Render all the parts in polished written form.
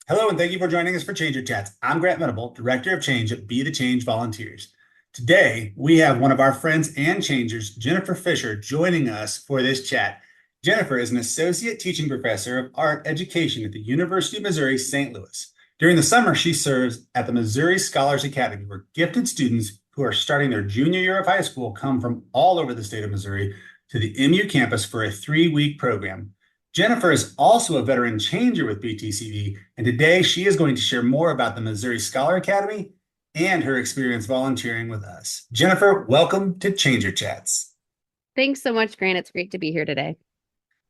Hello, and thank you for joining us for Changer Chats. I'm Grant Venable, Director of Change at Be the Change Volunteers. Today, we have one of our friends and changers, Jennifer Fisher, joining us for this chat. Jennifer is an Associate Teaching Professor of Art Education at the University of Missouri, St. Louis. During the summer, she serves at the Missouri Scholars Academy, where gifted students who are starting their junior year of high school come from all over the state of Missouri to the MU campus for a 3-week program. Jennifer is also a veteran changer with BTCV, and today she is going to share more about the Missouri Scholar Academy and her experience volunteering with us. Jennifer, welcome to Changer Chats. Thanks so much, Grant. It's great to be here today.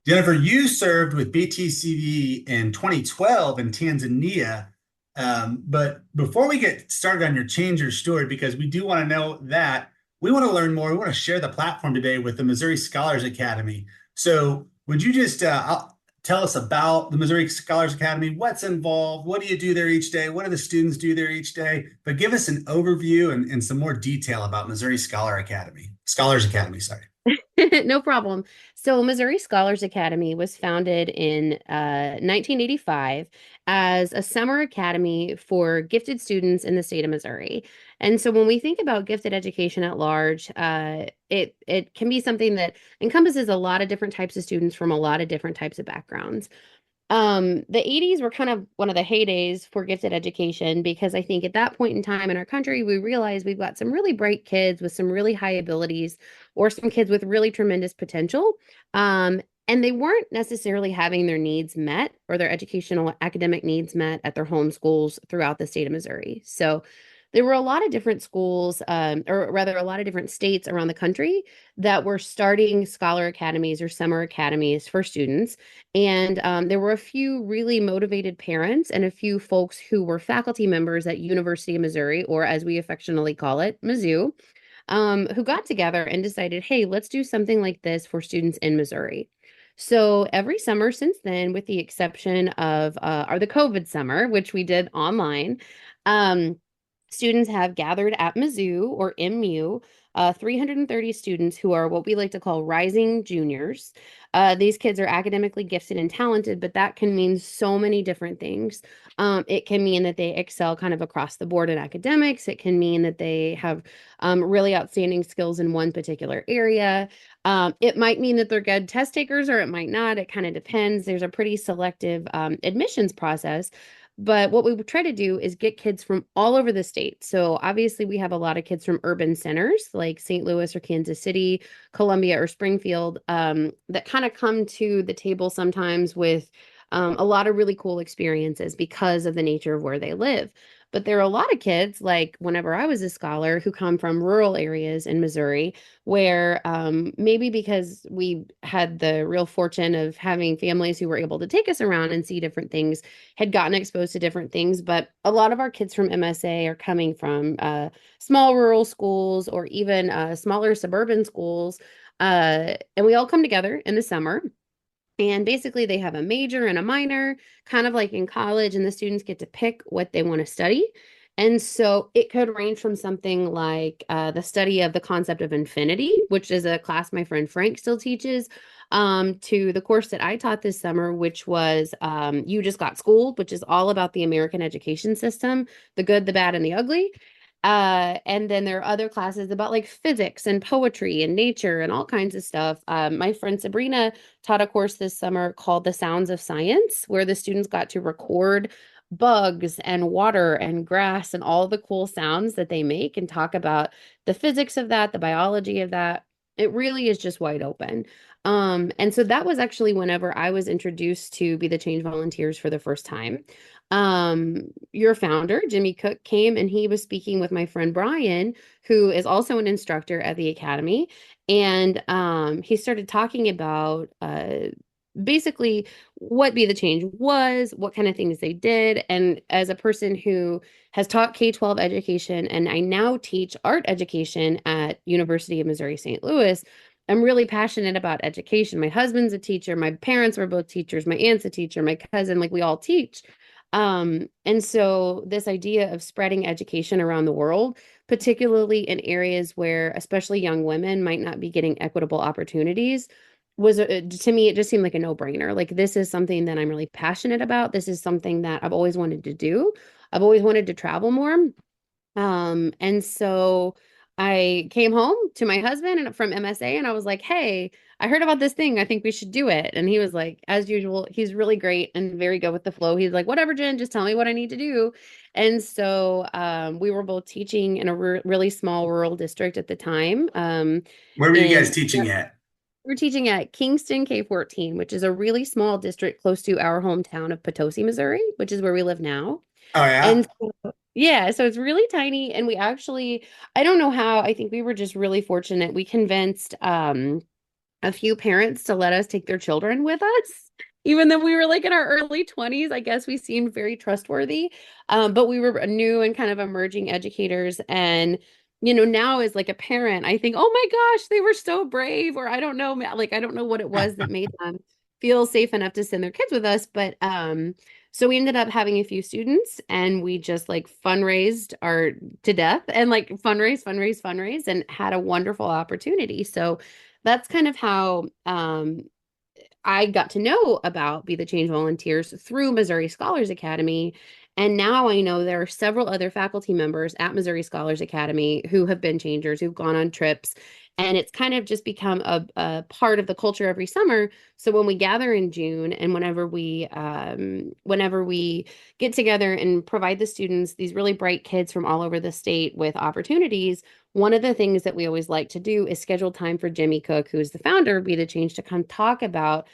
Jennifer, you served with BTCV in 2012 in Tanzania. But before we get started on your changer story, because we do want to know that, we want to learn more. We want to share the platform today with the Missouri Scholars Academy. So, would you just tell us about the Missouri Scholars Academy? What's involved? What do you do there each day? What do the students do there each day? But give us an overview and some more detail about Missouri Scholars Academy, sorry. No problem. So, Missouri Scholars Academy was founded in 1985 as a summer academy for gifted students in the state of Missouri. And so, when we think about gifted education at large, it can be something that encompasses a lot of different types of students from a lot of different types of backgrounds. The 80s were kind of one of the heydays for gifted education because I think at that point in time in our country, we realized we've got some really bright kids with some really high abilities or some kids with really tremendous potential. And they weren't necessarily having their needs met or their educational academic needs met at their home schools throughout the state of Missouri. So there were a lot of different schools, or rather, a lot of different states around the country that were starting scholar academies or summer academies for students. And there were a few really motivated parents and a few folks who were faculty members at University of Missouri, or as we affectionately call it, Mizzou, who got together and decided, hey, let's do something like this for students in Missouri. So every summer since then, with the exception of the COVID summer, which we did online, um, students have gathered at Mizzou or MU, 330 students who are what we like to call rising juniors. These kids are academically gifted and talented, but that can mean so many different things. It can mean that they excel kind of across the board in academics. It can mean that they have really outstanding skills in one particular area. It might mean that they're good test takers, or it might not. It kind of depends. There's a pretty selective admissions process. But what we would try to do is get kids from all over the state. So obviously, we have a lot of kids from urban centers like St. Louis or Kansas City, Columbia or Springfield, that kind of come to the table sometimes with a lot of really cool experiences because of the nature of where they live. But there are a lot of kids, like whenever I was a scholar, who come from rural areas in Missouri, where maybe because we had the real fortune of having families who were able to take us around and see different things, had gotten exposed to different things. But a lot of our kids from MSA are coming from small rural schools or even smaller suburban schools. And we all come together in the summer. And basically, they have a major and a minor, kind of like in college, and the students get to pick what they want to study. And so it could range from something like the study of the concept of infinity, which is a class my friend Frank still teaches, to the course that I taught this summer, which was You Just Got Schooled, which is all about the American education system, the good, the bad, and the ugly. And then there are other classes about like physics and poetry and nature and all kinds of stuff. My friend Sabrina taught a course this summer called The Sounds of Science, where the students got to record bugs and water and grass and all the cool sounds that they make and talk about the physics of that, the biology of that. It really is just wide open. And so that was actually whenever I was introduced to Be the Change Volunteers for the first time. Your founder, Jimmy Cook, came and he was speaking with my friend Brian, who is also an instructor at the academy. And he started talking about basically what Be the Change was, what kind of things they did. And as a person who has taught K-12 education and I now teach art education at University of Missouri St. Louis, I'm really passionate about education. My husband's a teacher, my parents were both teachers, my aunt's a teacher, my cousin, like we all teach. And so this idea of spreading education around the world, particularly in areas where especially young women might not be getting equitable opportunities, was to me, it just seemed like a no-brainer. Like, this is something that I'm really passionate about. This is something that I've always wanted to do. I've always wanted to travel more. And so I came home to my husband and from MSA and I was like, "Hey, I heard about this thing. I think we should do it." And he was like, as usual, he's really great and very good with the flow. He's like, "Whatever, Jen, just tell me what I need to do." And so we were both teaching in a really small rural district at the time. Where were you And guys teaching at? we're teaching at Kingston K-14, which is a really small district close to our hometown of Potosi, Missouri, which is where we live now. Oh yeah. And so, yeah, so it's really tiny. And we actually, I don't know how, I think we were just really fortunate. We convinced a few parents to let us take their children with us. Even though we were like in our early 20s, I guess we seemed very trustworthy. But we were new and kind of emerging educators. And, now as like a parent, I think, oh my gosh, they were so brave. Or I don't know, like, I don't know what it was that made them feel safe enough to send their kids with us. But so we ended up having a few students and we just like fundraised our to death and like fundraise, and had a wonderful opportunity. So that's kind of how I got to know about Be the Change volunteers through Missouri Scholars Academy. And now I know there are several other faculty members at Missouri Scholars Academy who have been changers, who've gone on trips. And it's kind of just become a part of the culture every summer. So when we gather in June and whenever we get together and provide the students, these really bright kids from all over the state with opportunities, one of the things that we always like to do is schedule time for Jimmy Cook, who is the founder of Be the Change, to come talk about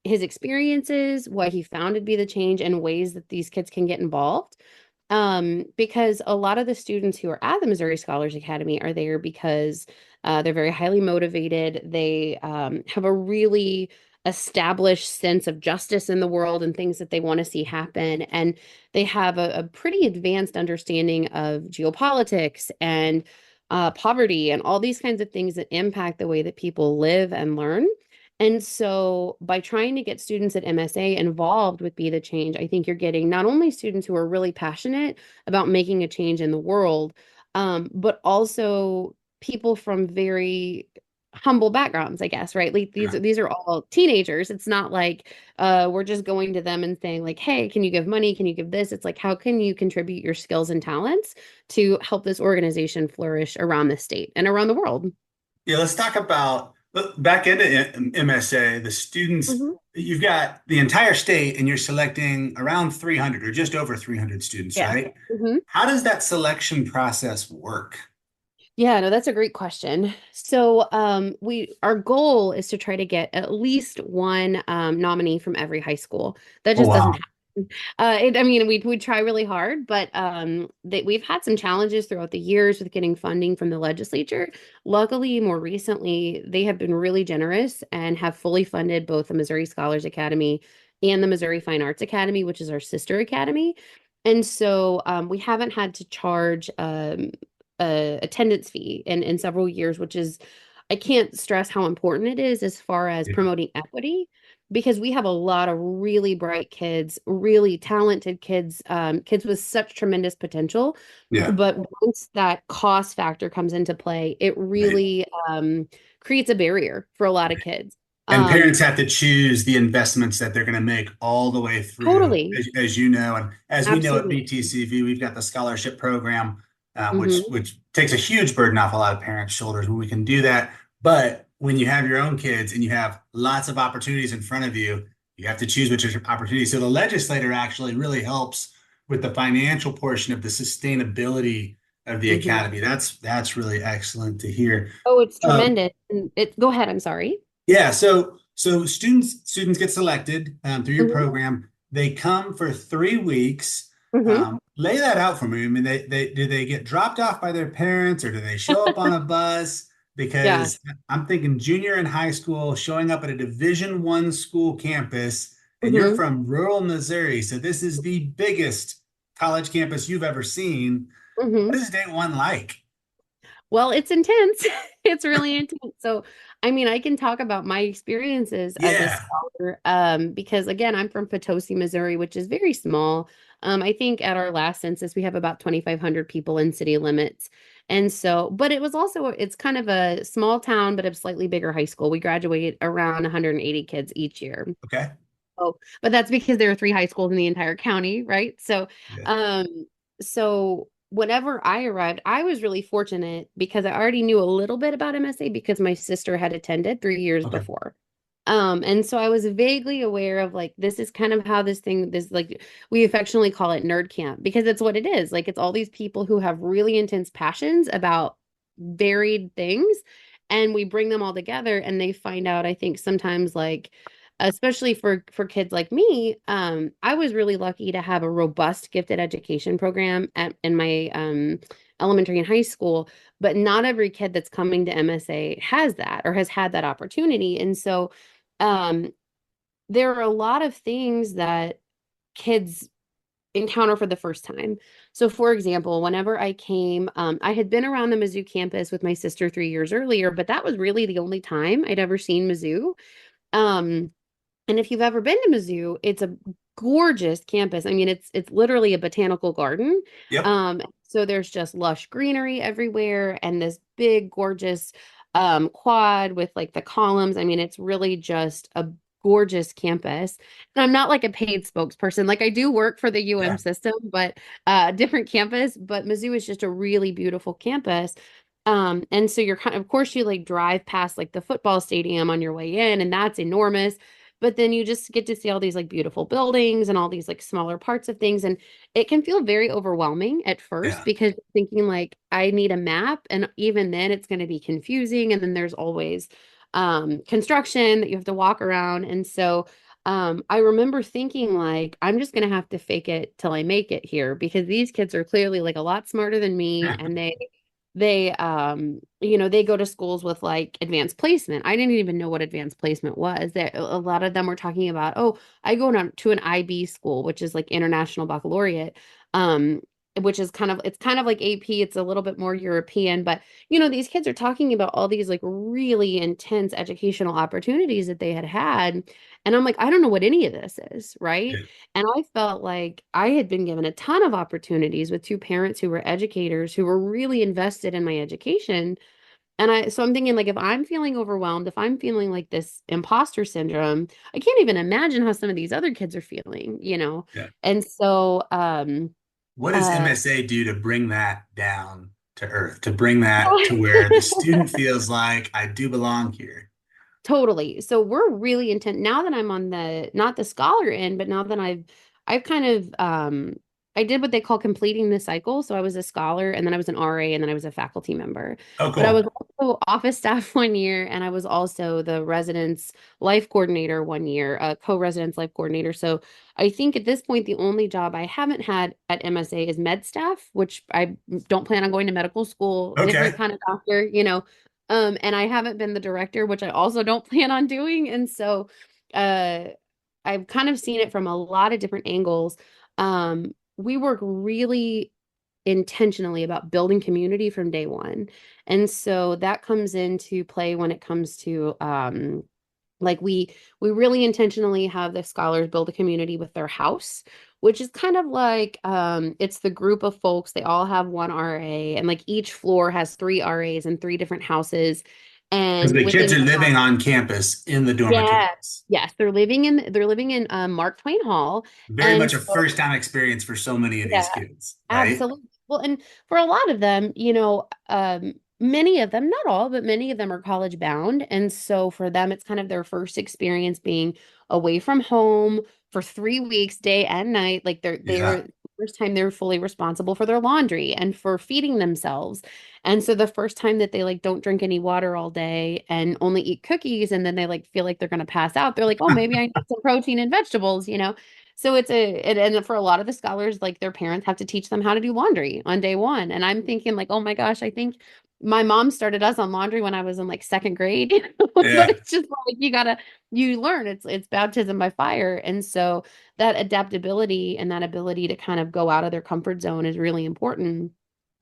his experiences, what he founded Be the Change, and ways that these kids can get involved. Because a lot of the students who are at the Missouri Scholars Academy are there because they're very highly motivated. They have a really established sense of justice in the world and things that they want to see happen. And they have a pretty advanced understanding of geopolitics and poverty and all these kinds of things that impact the way that people live and learn. And so, by trying to get students at MSA involved with Be the Change, I think you're getting not only students who are really passionate about making a change in the world, but also people from very humble backgrounds, I guess, right? Like these Yeah. these are all teenagers. It's not like we're just going to them and saying like, "Hey, can you give money? Can you give this?" It's like, how can you contribute your skills and talents to help this organization flourish around the state and around the world? Yeah, let's talk about back into MSA, the students. Hmm. You've got the entire state and you're selecting around 300 or just over 300 students, Yeah. right? Hmm. How does that selection process work? Yeah, no, that's a great question. So, our goal is to try to get at least one nominee from every high school. That Oh, just doesn't wow. happen. I mean, we try really hard, but we've had some challenges throughout the years with getting funding from the legislature. Luckily, more recently, they have been really generous and have fully funded both the Missouri Scholars Academy and the Missouri Fine Arts Academy, which is our sister academy. And so we haven't had to charge a attendance fee in several years, which is, I can't stress how important it is as far as Yeah. promoting equity, because we have a lot of really bright kids, really talented kids, kids with such tremendous potential. Yeah. But once that cost factor comes into play, it Right. really creates a barrier for a lot of kids. And Um, parents have to choose the investments that they're going to make all the way through, Totally. as you know, and as we know at Absolutely. BTCV, we've got the scholarship program, which Hmm. which takes a huge burden off a lot of parents' shoulders when we can do that. But when you have your own kids and you have lots of opportunities in front of you, you have to choose which is your opportunity. So the legislator actually really helps with the financial portion of the sustainability of the Hmm. academy. That's really excellent to hear. Oh, it's Uh, tremendous. And go ahead, I'm sorry. yeah, so students get selected through your Hmm. program. They come for 3 weeks. Hmm. Lay that out for me. I mean, they do they get dropped off by their parents or do they show up on a bus? Yeah. Because I'm thinking junior and high school showing up at a Division I school campus, and you're Hmm. from rural Missouri, so this is the biggest college campus you've ever seen. Hmm. What is day one like? Well, it's intense. It's really intense. So I mean, I can talk about my experiences as a Yeah. scholar, because again, I'm from Potosi, Missouri, which is very small. I think at our last census, we have about 2,500 people in city limits. And so, but it was also, it's kind of a small town, but a slightly bigger high school. We graduate around 180 kids each year. Okay. Oh, but that's because there are three high schools in the entire county, right? Yeah. Um, so whenever I arrived, I was really fortunate because I already knew a little bit about MSA because my sister had attended 3 years Okay. before. And so I was vaguely aware of like this is kind of how this like we affectionately call it nerd camp because it's what it is. Like it's all these people who have really intense passions about varied things, and we bring them all together and they find out, I think sometimes like especially for kids like me, I was really lucky to have a robust gifted education program in my elementary and high school, but not every kid that's coming to MSA has that or has had that opportunity. And so um, there are a lot of things that kids encounter for the first time. So, for example, whenever I came, I had been around the Mizzou campus with my sister 3 years earlier, but that was really the only time I'd ever seen Mizzou. Um, and if you've ever been to Mizzou, it's a gorgeous campus. I mean, it's literally a botanical garden. Yep. So there's just lush greenery everywhere and this big, gorgeous quad with like the columns. I mean, it's really just a gorgeous campus. And I'm not like a paid spokesperson. Like I do work for the UM Yeah. system, but different campus. But Mizzou is just a really beautiful campus. And so you're kind of course, you like drive past like the football stadium on your way in, and that's enormous. But then you just get to see all these like beautiful buildings and all these like smaller parts of things. And it can feel very overwhelming at first Yeah. because you're thinking like, I need a map. And even then it's going to be confusing. And then there's always construction that you have to walk around. And so I remember thinking like, I'm just going to have to fake it till I make it here because these kids are clearly like a lot smarter than me. And they go to schools with like advanced placement. I didn't even know what advanced placement was. There a lot of them were talking about, oh, I go to an IB school, which is like International Baccalaureate, um which is it's kind of like AP. It's a little bit more European, but these kids are talking about all these like really intense educational opportunities that they had, and I'm like, I don't know what any of this is, right? Yeah. And I felt like I had been given a ton of opportunities with two parents who were educators who were really invested in my education. So I'm thinking like if I'm feeling overwhelmed, if I'm feeling like this imposter syndrome, I can't even imagine how some of these other kids are feeling. Yeah. And so What does uh MSA do to bring that down to earth, to bring that to where the student feels like I do belong here? Totally. So we're really intent now that I'm on the not the scholar end, but now that I've kind of I did what they call completing the cycle. So I was a scholar and then I was an RA and then I was a faculty member. Oh, But I was cool. also office staff 1 year and I was also the residence life coordinator 1 year, co-residence life coordinator. So I think at this point the only job I haven't had at MSA is med staff, which I don't plan on going to medical school, different Okay. kind of doctor. And I haven't been the director, which I also don't plan on doing. And so uh I've kind of seen it from a lot of different angles. We work really intentionally about building community from day one. And so that comes into play when it comes to like we really intentionally have the scholars build a community with their house, which is kind of like it's the group of folks, they all have one RA and like each floor has three RAs and three different houses. Because And the kids within are your living house, on campus in the yeah, dormitories. yes, they're living in Mark Twain Hall. Very And much a so first time experience for so many of these yeah, kids, right? absolutely. Well, and for a lot of them, many of them, not all, but many of them are college bound. And so for them, it's kind of their first experience being away from home for 3 weeks, day and night. Like Yeah. they're first time they're fully responsible for their laundry and for feeding themselves. And so the first time that they like don't drink any water all day and only eat cookies and then they like feel like they're gonna pass out, they're like, oh, maybe I need some protein and vegetables. So and for a lot of the scholars, like their parents have to teach them how to do laundry on day one. And I'm thinking like, oh my gosh, I think my mom started us on laundry when I was in like second grade. But Yeah. it's just like you learn. It's baptism by fire. And so that adaptability and that ability to kind of go out of their comfort zone is really important.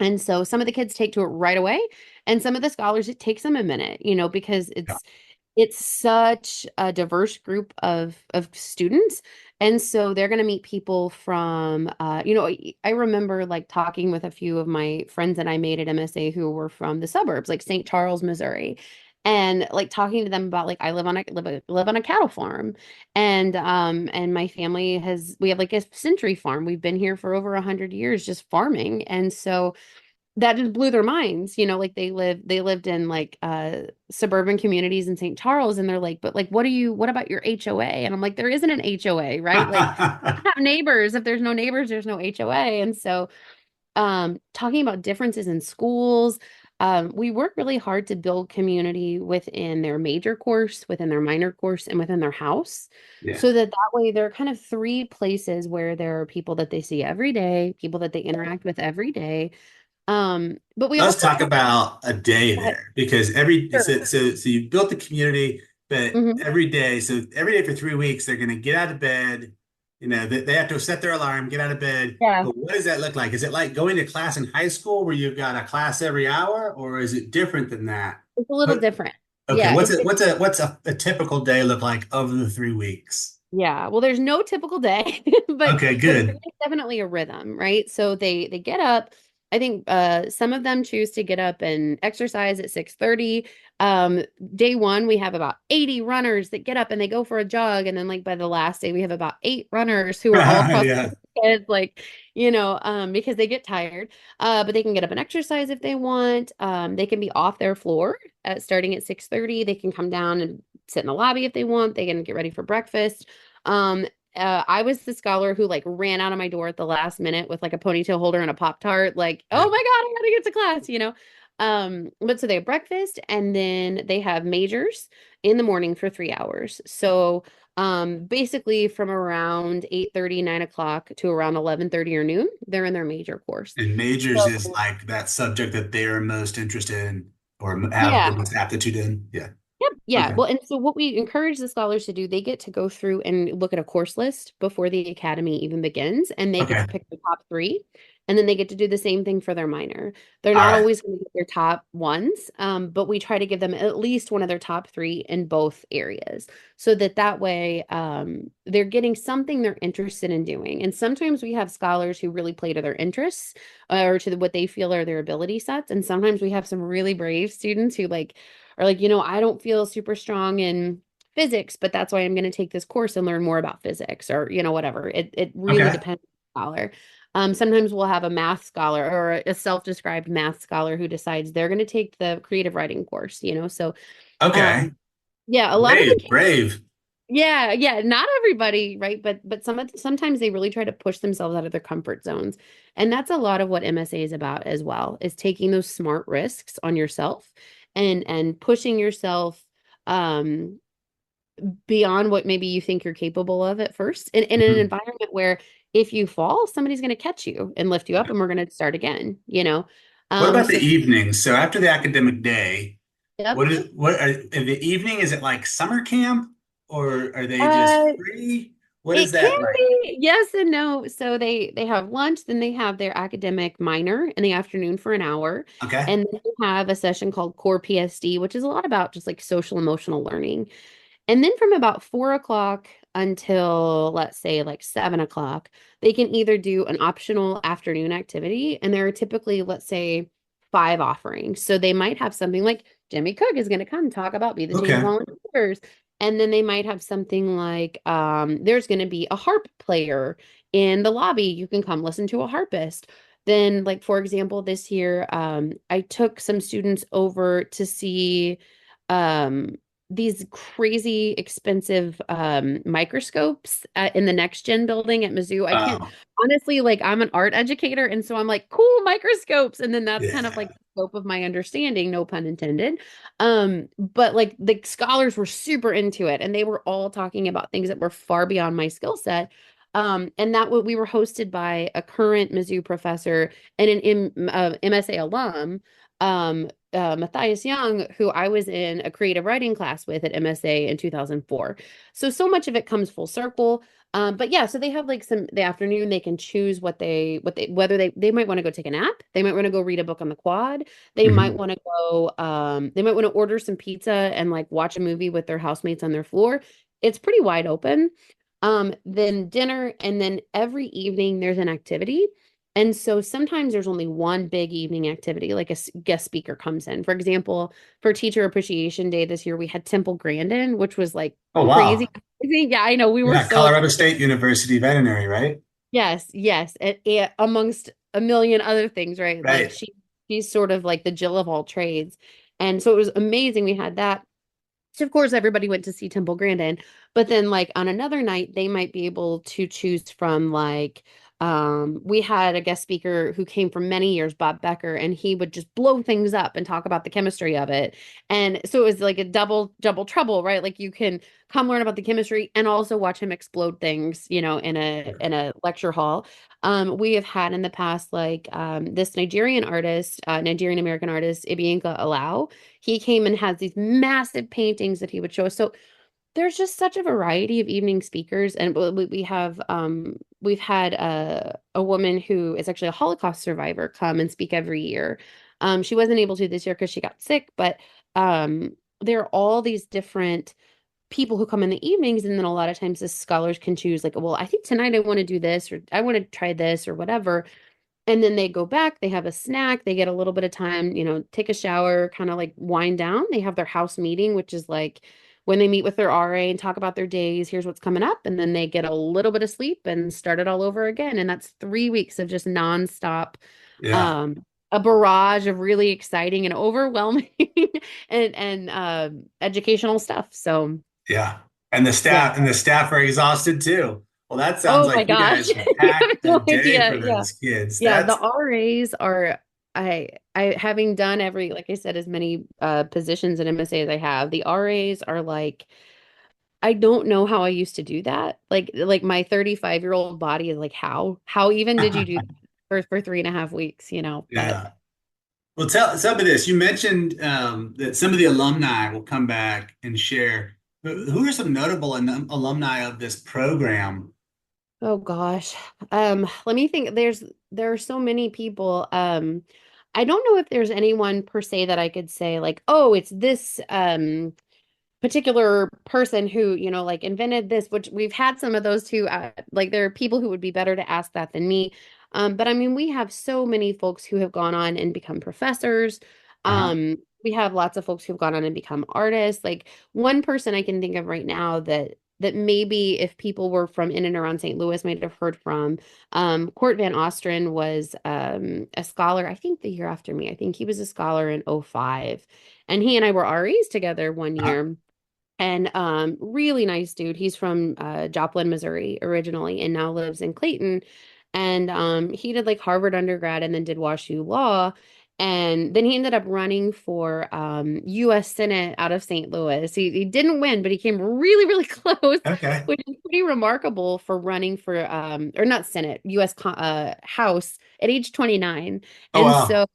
And so some of the kids take to it right away, and some of the scholars it takes them a minute, because Yeah. it's such a diverse group of students. And so they're going to meet people from I remember like talking with a few of my friends that I made at MSA who were from the suburbs, like St. Charles, Missouri. And like talking to them about like I live on a cattle farm, and my family we have like a century farm. We've been here for over 100 years just farming. And so that just blew their minds, like they lived in like suburban communities in St. Charles, and they're like, but like what about your HOA? And I'm like, there isn't an HOA, right? Like have neighbors. If there's no neighbors, there's no HOA. And so talking about differences in schools, we work really hard to build community within their major course, within their minor course, and within their house, Yeah. so that way there are kind of three places where there are people that they see every day, people that they interact with every day. But we Let's also talk try. about a day Go ahead. there because Sure. so you built the community, but Hmm. every day for 3 weeks, they're going to get out of bed. They have to set their alarm, get out of bed. Yeah, But what does that look like? Is it like going to class in high school where you've got a class every hour, or is it different than that? it's a little What, different. okay, Yeah, what's it? What's a typical day look like of the 3 weeks? yeah. Well, there's no typical day, but Okay, but there good. is definitely a rhythm, right? So they get up. I think some of them choose to get up and exercise at 6:30. Um, Day one, we have about 80 runners that get up and they go for a jog, and then like by the last day, we have about 8 runners who are all across Yeah. the kids, like because they get tired. But they can get up and exercise if they want. They can be off their floor starting at 6:30. They can come down and sit in the lobby if they want. They can get ready for breakfast. Um, I was the scholar who like ran out of my door at the last minute with like a ponytail holder and a Pop Tart, like, oh my Yeah. God, I gotta get to class. But so they have breakfast and then they have majors in the morning for 3 hours. So basically from around 8:30, 9 o'clock to around 11:30 or noon, they're in their major course. And majors is So like that subject that they are most interested in or have the yeah. most aptitude in. Yeah. Yep. Yeah. Okay. Well, and so what we encourage the scholars to do, they get to go through and look at a course list before the academy even begins, and they get Okay. to pick the top three, and then they get to do the same thing for their minor. They're All not right. always going to get their top ones, but we try to give them at least one of their top three in both areas, so that way they're getting something they're interested in doing. And sometimes we have scholars who really play to their interests or to what they feel are their ability sets, and sometimes we have some really brave students who like or like, I don't feel super strong in physics, but that's why I'm going to take this course and learn more about physics or, whatever. It really Okay. depends on the scholar. Sometimes we'll have a math scholar or a self-described math scholar who decides they're going to take the creative writing course. So, Okay. um, yeah, a lot of the Brave, kids, brave. yeah, yeah, not everybody, right? But sometimes they really try to push themselves out of their comfort zones. And that's a lot of what MSA is about as well, is taking those smart risks on yourself and pushing yourself um beyond what maybe you think you're capable of at first in an Mhm. environment where if you fall, somebody's going to catch you and lift you up and we're going to start again. What about the So evenings? So after the academic day, yep. what are in the evening? Is it like summer camp or are they just Uh free? What is It can that like? be yes and no. So they have lunch, then they have their academic minor in the afternoon for an hour, Okay. and then they have a session called Core PSD, which is a lot about just like social emotional learning. And then from about 4 o'clock until let's say like 7 o'clock, they can either do an optional afternoon activity, and there are typically, let's say, five offerings. So they might have something like Jimmy Cook is going to come talk about Be the Change Okay. volunteers. And then they might have something like there's going to be a harp player in the lobby. You can come listen to a harpist. Then, like for example, this year, I took some students over to see um, these crazy expensive microscopes in the Next Gen building at Mizzou. I can't Oh, honestly, like I'm an art educator, and so I'm like, cool microscopes. And then that's kind of like yeah. the scope of my understanding, no pun intended. But like the scholars were super into it, and they were all talking about things that were far beyond my skill set. And that what we were hosted by a current Mizzou professor and an MSA alum. Matthias Young, who I was in a creative writing class with at MSA in 2004. So much of it comes full circle. But yeah, so they have like some the afternoon they can choose what they whether they might want to go take a nap, they might want to go read a book on the quad, they might Mhm. want to go they might want to order some pizza and like watch a movie with their housemates on their floor. It's pretty wide open. Then dinner, and then every evening there's an activity. And so sometimes there's only one big evening activity, like a guest speaker comes in. For example, for Teacher Appreciation Day this year, we had Temple Grandin, which was like Oh, crazy. wow. Yeah, I know. We were Yeah, so Colorado excited. State University veterinary, right? Yes, yes. Amongst a million other things, right? Like Right. she's sort of like the Jill of all trades. And so it was amazing. We had that. So of course everybody went to see Temple Grandin, but then like on another night they might be able to choose from like we had a guest speaker who came for many years, Bob Becker, and he would just blow things up and talk about the chemistry of it. And so it was like a double trouble, right? Like you can come learn about the chemistry and also watch him explode things, in a lecture hall. We have had in the past like this Nigerian artist, Nigerian American artist, Ibiinka Alao. He came and has these massive paintings that he would show us. So there's just such a variety of evening speakers, and we have we've had a woman who is actually a Holocaust survivor come and speak every year. She wasn't able to this year because she got sick, but there are all these different people who come in the evenings, and then a lot of times the scholars can choose like, well, I think tonight I want to do this, or I want to try this, or whatever. And then they go back, they have a snack, they get a little bit of time, take a shower, kind of like wind down. They have their house meeting, which is like when they meet with their RA and talk about their days, here's what's coming up. And then they get a little bit of sleep and start it all over again. And that's 3 weeks of just nonstop, Yeah. um, a barrage of really exciting and overwhelming and educational stuff. So Yeah. yeah. And the staff are exhausted too. Well, that sounds Oh my like you gosh. guys You have packed a no day idea. for Yeah. those kids. Yeah, the That's RAs are I having done every like I said as many positions in MSA as I have, the RAs are like I don't know how I used to do that. Like my 35-year-old body is like how even did you do that for 3.5 weeks, but yeah. Well, tell me this. You mentioned that some of the alumni will come back and share. Who are some notable alumni of this program? oh gosh. Let me think. There are so many people. I don't know if there's anyone per se that I could say like, oh, it's this particular person who, like invented this, which we've had some of those too. Like there are people who would be better to ask that than me. But I mean, we have so many folks who have gone on and become professors. Uh-huh. We have lots of folks who've gone on and become artists. Like one person I can think of right now that maybe if people were from in and around St. Louis might have heard from. Court Van Ostren was a scholar, I think the year after me. I think he was a scholar in '05. And he and I were REs together one Uh-huh. year. And really nice dude. He's from Joplin, Missouri originally, and now lives in Clayton. And he did like Harvard undergrad and then did WashU Law. And then he ended up running for US Senate out of St. Louis. He didn't win, but he came really, really close, Okay. which is pretty remarkable for running for or not Senate, House at age 29. Oh, And wow. so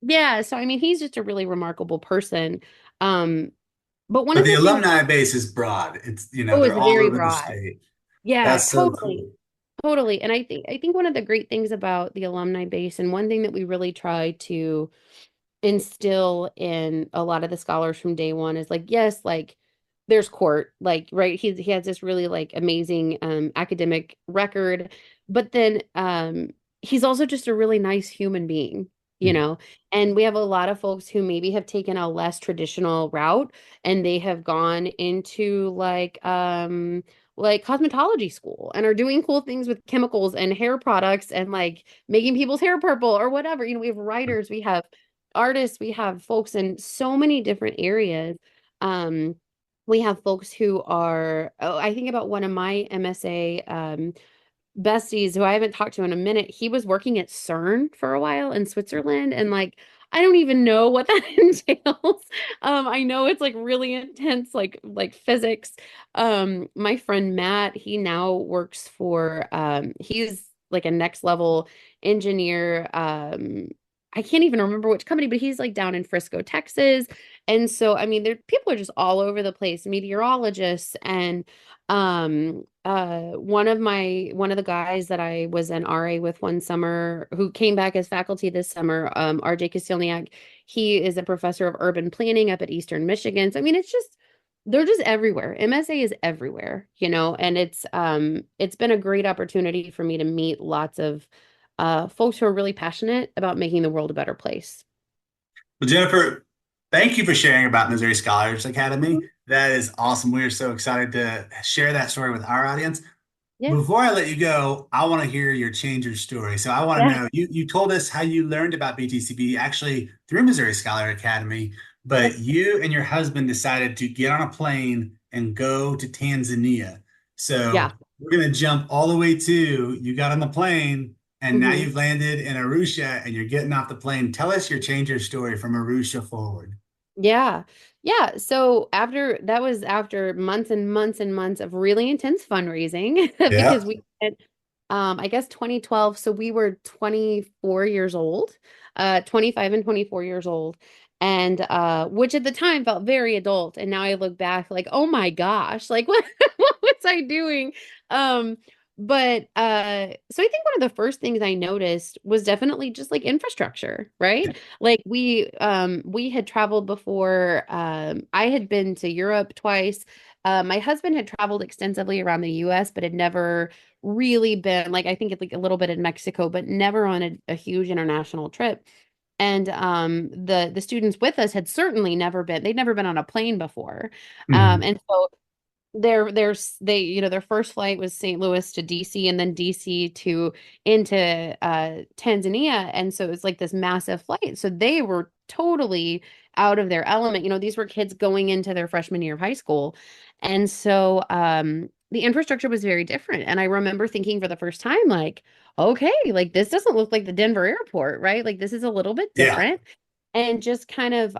yeah, so I mean he's just a really remarkable person. Um, but one But of the the things, alumni base is broad. oh, They're it's all very over the broad. state. Yeah, That's so totally. cool. Totally. And I think one of the great things about the alumni base, and one thing that we really try to instill in a lot of the scholars from day one is like, yes, like there's Court, like, right, he has this really like amazing academic record, but then he's also just a really nice human being, you Mhm. know. And we have a lot of folks who maybe have taken a less traditional route, and they have gone into like cosmetology school and are doing cool things with chemicals and hair products and like making people's hair purple or whatever. We have writers, we have artists, we have folks in so many different areas. Um, we have folks who are, oh, I think about one of my MSA besties who I haven't talked to in a minute. He was working at CERN for a while in Switzerland, and like, I don't even know what that entails. I know it's like really intense, like physics. My friend Matt, he now works for he's like a next level engineer. I can't even remember which company, but he's like down in Frisco, Texas. And so, I mean, there people are just all over the place, meteorologists and one of the guys that I was an RA with one summer who came back as faculty this summer, RJ Kosilniak, he is a professor of urban planning up at Eastern Michigan. So I mean, it's just they're just everywhere. MSA is everywhere, you know, and it's been a great opportunity for me to meet lots of folks who are really passionate about making the world a better place. Well, Jennifer, thank you for sharing about Missouri Scholars Academy. That is awesome. We are so excited to share that story with our audience. Yeah. Before I let you go, I want to hear your changer story. So I want to Yeah. know, you told us how you learned about BTCB actually through Missouri Scholar Academy, but you and your husband decided to get on a plane and go to Tanzania. So Yeah. we're going to jump all the way to you got on the plane and now Hmm. you've landed in Arusha and you're getting off the plane. Tell us your changer story from Arusha forward. Yeah. Yeah. So after that was after months and months and months of really intense fundraising Yeah. because we had I guess 2012, so we were 24 years old, 25 and 24 years old. And which at the time felt very adult. And now I look back like, oh my gosh, like what was I doing? Um, but so I think one of the first things I noticed was definitely just like infrastructure, right? Like we had traveled before. I had been to Europe twice. My husband had traveled extensively around the US, but had never really been like I think it's like a little bit in Mexico, but never on a huge international trip. And the students with us had certainly never been, they'd never been on a plane before. Mhm. And so they you know their first flight was St. Louis to DC and then DC to into Tanzania, and so it was like this massive flight, so they were totally out of their element. You know, these were kids going into their freshman year of high school, and so the infrastructure was very different. And I remember thinking for the first time like, okay, like this doesn't look like the Denver airport, right? Like this is a little bit Yeah. different. And just kind of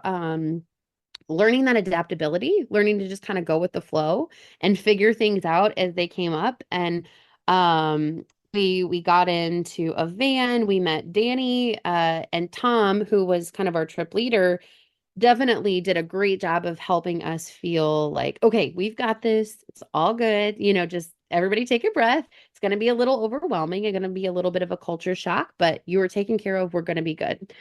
learning that adaptability, learning to just kind of go with the flow and figure things out as they came up. And we got into a van. We met Danny and Tom, who was kind of our trip leader, definitely did a great job of helping us feel like, okay, we've got this. It's all good. You know, just everybody take a breath. It's going to be a little overwhelming. It's going to be a little bit of a culture shock, but you are taken care of. We're going to be good.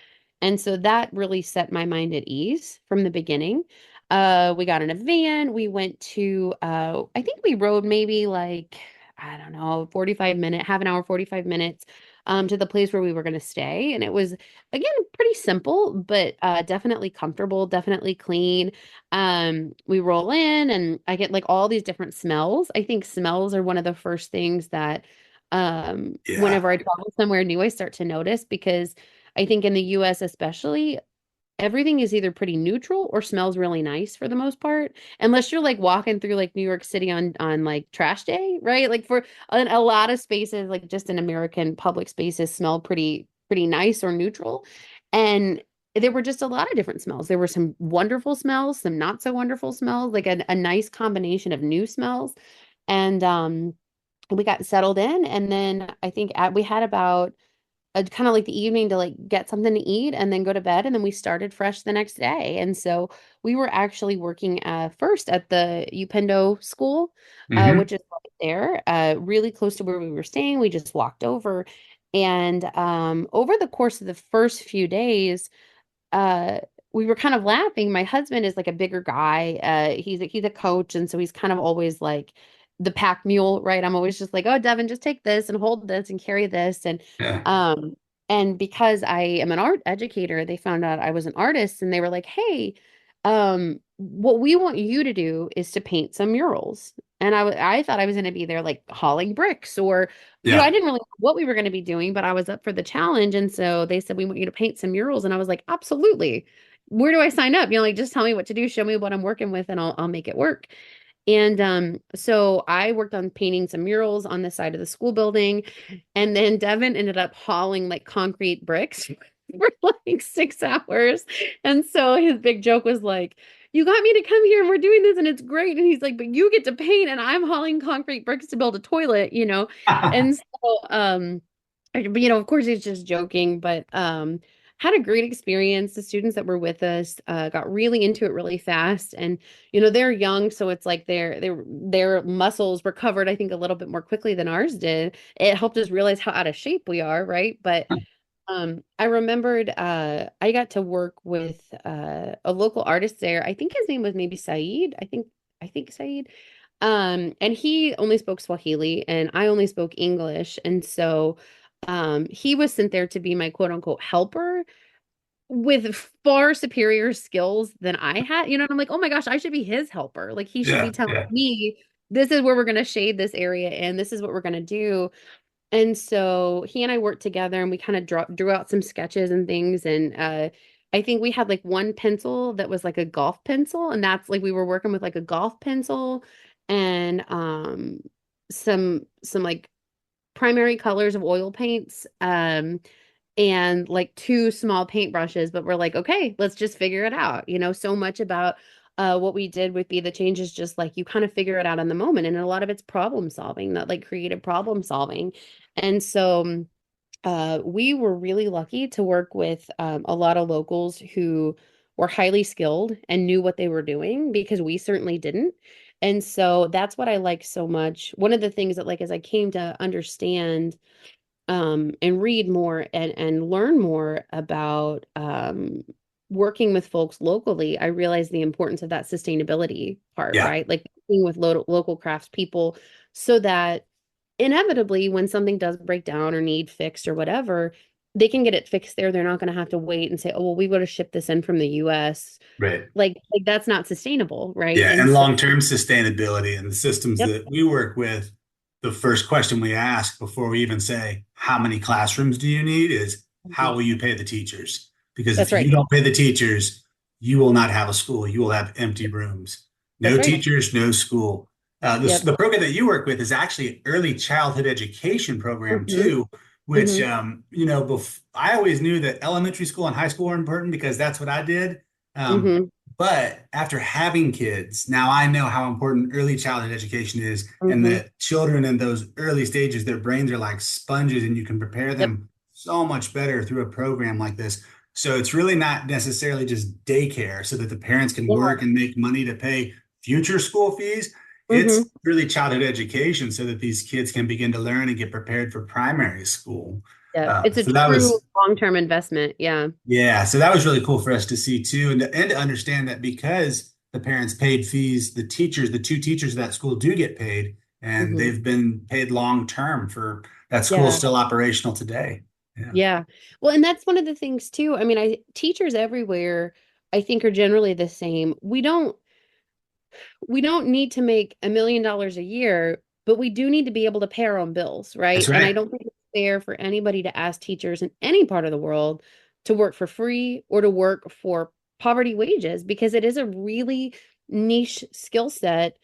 And so that really set my mind at ease from the beginning. We got in a van. We went to, I think we rode maybe like, I don't know, half an hour, 45 minutes to the place where we were going to stay. And it was again pretty simple but definitely comfortable, definitely clean. We roll in and I get like all these different smells. I think smells are one of the first things that Yeah. whenever I travel somewhere new I start to notice, because I think in the US especially everything is either pretty neutral or smells really nice for the most part, unless you're like walking through like New York City on like trash day, right? Like for a lot of spaces, like just in American public spaces smell pretty nice or neutral. And there were just a lot of different smells. There were some wonderful smells, some not so wonderful smells, like a nice combination of new smells. And we got settled in, and then I think we had about kind of like the evening to like get something to eat and then go to bed, and then we started fresh the next day. And so we were actually working first at the Upendo School, Hmm. which is right there, really close to where we were staying. We just walked over, and over the course of the first few days uh we were kind of laughing. My husband is like a bigger guy. He's a coach, and so he's kind of always like the pack mule, right? I'm always just like, oh, Devin, just take this and hold this and carry this. Yeah. Um and because I am an art educator, they found out I was an artist, and they were like, hey, what we want you to do is to paint some murals. And I thought I was going to be there like hauling bricks or I Yeah. didn't really know what we were going to be doing, but I was up for the challenge. And so they said, we want you to paint some murals. And I was like, absolutely. Where do I sign up? Like, just tell me what to do, show me what I'm working with, and I'll make it work. And so I worked on painting some murals on the side of the school building. And then Devin ended up hauling like concrete bricks for like 6 hours. And so his big joke was like, you got me to come here and we're doing this and it's great. And he's like, but you get to paint and I'm hauling concrete bricks to build a toilet. And so, of course he's just joking, but had a great experience. The students that were with us got really into it really fast, and they're young, so it's like their muscles recovered, I think, a little bit more quickly than ours did. It helped us realize how out of shape we are, right? But I remembered I got to work with a local artist there. I think his name was maybe Saeed. I think Saeed. And he only spoke Swahili and I only spoke English. And so he was sent there to be my quote unquote helper with far superior skills than I had. And I'm like, oh my gosh, I should be his helper. Like he should be Yeah, telling yeah. me this is where we're going to shade this area and this is what we're going to do. And so he and I worked together and we kind of drew out some sketches and things. And I think we had like one pencil that was like a golf pencil. And that's like we were working with like a golf pencil and some like primary colors of oil paints. And like two small paintbrushes, but we're like, okay, let's just figure it out. So much about what we did with Be the Change is just like you kind of figure it out in the moment. And a lot of it's problem solving, that like creative problem solving. And so we were really lucky to work with a lot of locals who were highly skilled and knew what they were doing because we certainly didn't. And so that's what I like so much. One of the things that like as I came to understand and read more and learn more about working with folks locally, I realized the importance of that sustainability part, Yeah, right? Like working with local crafts people so that inevitably when something does break down or need fixed or whatever, they can get it fixed there. They're not going to have to wait and say, oh, well, we would have shipped this in from the US. right. Like that's not sustainable, right? Yeah, And and so, long-term sustainability and the systems yep. that we work with, the first question we ask before we even say, how many classrooms do you need is how Mhm. will you pay the teachers? Because That's if you right. don't pay the teachers, you will not have a school. You will have empty rooms. That's No right. teachers, no school. Yep. The program that you work with is actually an early childhood education program Hmm. too, which, Hmm. I always knew that elementary school and high school were important because that's what I did. Um, Hmm. but after having kids, now I know how important early childhood education is, and Hmm. that children in those early stages, their brains are like sponges, and you can prepare Yep. them so much better through a program like this. So it's really not necessarily just daycare so that the parents can Yeah. work and make money to pay future school fees. Hmm. It's really childhood education so that these kids can begin to learn and get prepared for primary school. Yeah. It's a So that true was long-term investment. Yeah. yeah, so that was really cool for us to see too, and to understand that because the parents paid fees, the teachers, the two teachers of that school do get paid, and Hmm. they've been paid long term for that school Yeah. still operational today. Yeah, Yeah. Well, and that's one of the things too. I mean, teachers everywhere, I think, are generally the same. We don't need to make $1 million a year, but we do need to be able to pay our own bills, that's right? And I right. don't think it's fair for anybody to ask teachers in any part of the world to work for free or to work for poverty wages because it is a really niche skill set.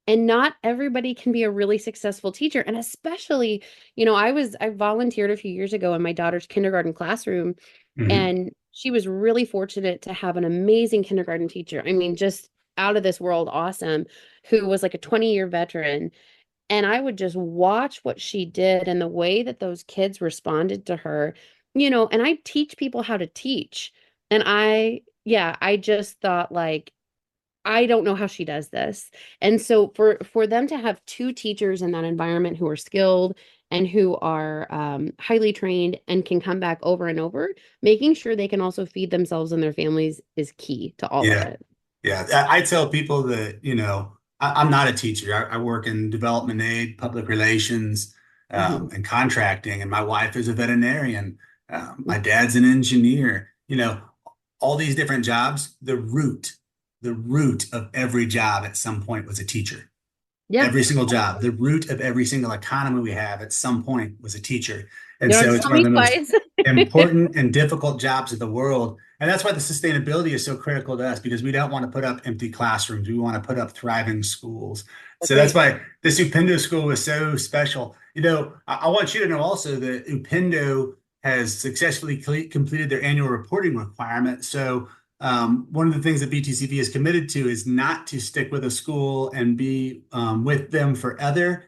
And not everybody can be a really successful teacher. And especially, I volunteered a few years ago in my daughter's kindergarten classroom, Mhm. and she was really fortunate to have an amazing kindergarten teacher. I mean, just out of this world awesome, who was like a 20-year veteran. And I would just watch what she did and the way that those kids responded to her, and I teach people how to teach. And yeah, I just thought like, I don't know how she does this. And so for them to have two teachers in that environment who are skilled and who are highly trained and can come back over and over, making sure they can also feed themselves and their families is key to all of Yeah, it. yeah. I tell people that, I'm not a teacher. I work in development aid, public relations, Hmm. and contracting, and my wife is a veterinarian. My dad's an engineer. All these different jobs, the root of every job at some point was a teacher. Yeah. Every single job, the root of every single economy we have at some point was a teacher. And You so don't it's tell one of me the most twice. important and difficult jobs of the world. And that's why the sustainability is so critical to us because we don't want to put up empty classrooms. We want to put up thriving schools. That's So that's right. why this Upendo school was so special. I want you to know also that Upendo has successfully completed their annual reporting requirement. So one of the things that BTCV is committed to is not to stick with a school and be with them forever,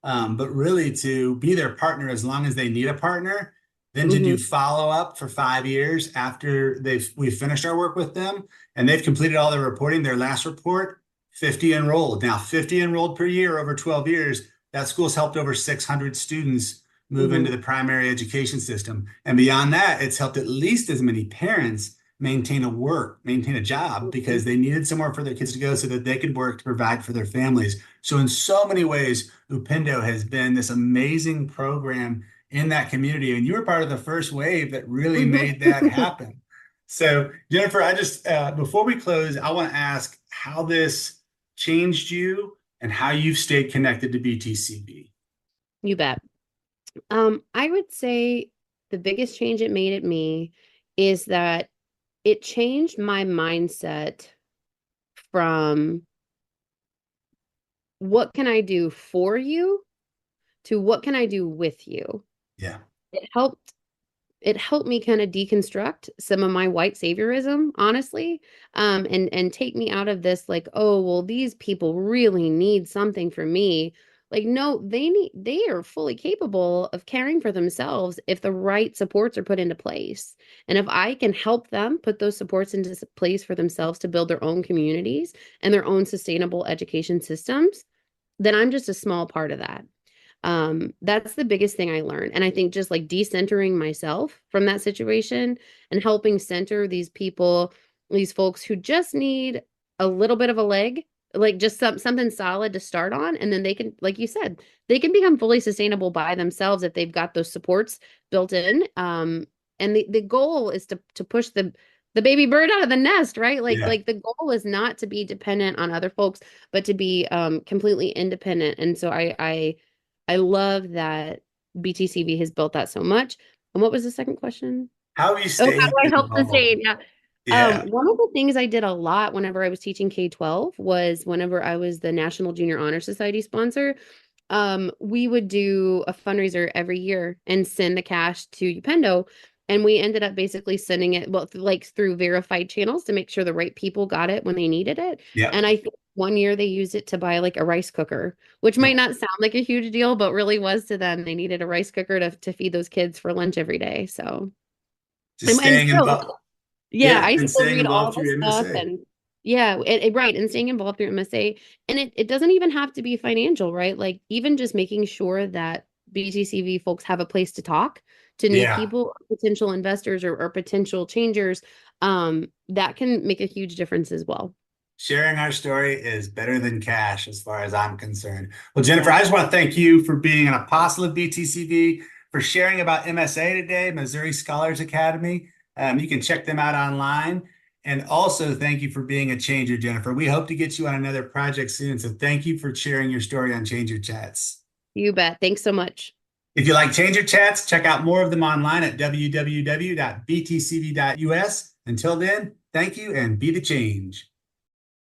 but really to be their partner as long as they need a partner. then to do Hmm. follow-up for 5 years after we've finished our work with them and they've completed all their reporting. Their last report, 50 enrolled. Now, 50 enrolled per year over 12 years. That school's helped over 600 students move into Hmm. the primary education system. And beyond that, it's helped at least as many parents maintain a job because they needed somewhere for their kids to go so that they could work to provide for their families. So in so many ways, Upendo has been this amazing program in that community. And you were part of the first wave that really made that Hmm. happen. So Jennifer, I just, before we close, I want to ask how this changed you and how you've stayed connected to BTCB. You bet. I would say the biggest change it made at me is that it changed my mindset from what can I do for you to what can I do with you. Yeah. It helped it helped me kind of deconstruct some of my white saviorism, honestly, and take me out of this like, oh, well, these people really need something from me. Like, no, they are fully capable of caring for themselves if the right supports are put into place. And if I can help them put those supports into place for themselves to build their own communities and their own sustainable education systems, then I'm just a small part of that. That's the biggest thing I learned. And I think just like decentering myself from that situation and helping center these people, these folks who just need a little bit of a leg, like just something solid to start on. And then they can, like you said, they can become fully sustainable by themselves if they've got those supports built in. And the goal is to push the baby bird out of the nest, right? Yeah. Like the goal is not to be dependent on other folks, but to be completely independent. And so I love that BTCV has built that so much. And what was the second question? How have you Oh, how do stayed I help involved? sustain? Yeah. Yeah. One of the things I did a lot whenever I was teaching K-12 was whenever I was the National Junior Honor Society sponsor, we would do a fundraiser every year and send the cash to Upendo. And we ended up basically sending it, well, like through verified channels to make sure the right people got it when they needed it. And Yep. I think one year they used it to buy like a rice cooker, which might Yep. not sound like a huge deal, but really was to them. They needed a rice cooker to feed those kids for lunch every day. So, Just and staying still, involved. yeah, Yeah. I And still staying read all involved the through stuff MSA. and yeah, right. And staying involved through MSA. And it doesn't even have to be financial, right? Like even just making sure that BTCV folks have a place to talk to new Yeah. people, potential investors or potential changers, that can make a huge difference as well. Sharing our story is better than cash as far as I'm concerned. Well, Jennifer, Yeah. I just want to thank you for being an apostle of BTCV, for sharing about MSA today, Missouri Scholars Academy. You can check them out online. And also, thank you for being a changer, Jennifer. We hope to get you on another project soon. So, thank you for sharing your story on Changer Chats. You bet. Thanks so much. If you like Changer Chats, check out more of them online at www.btcv.us. Until then, thank you and be the change.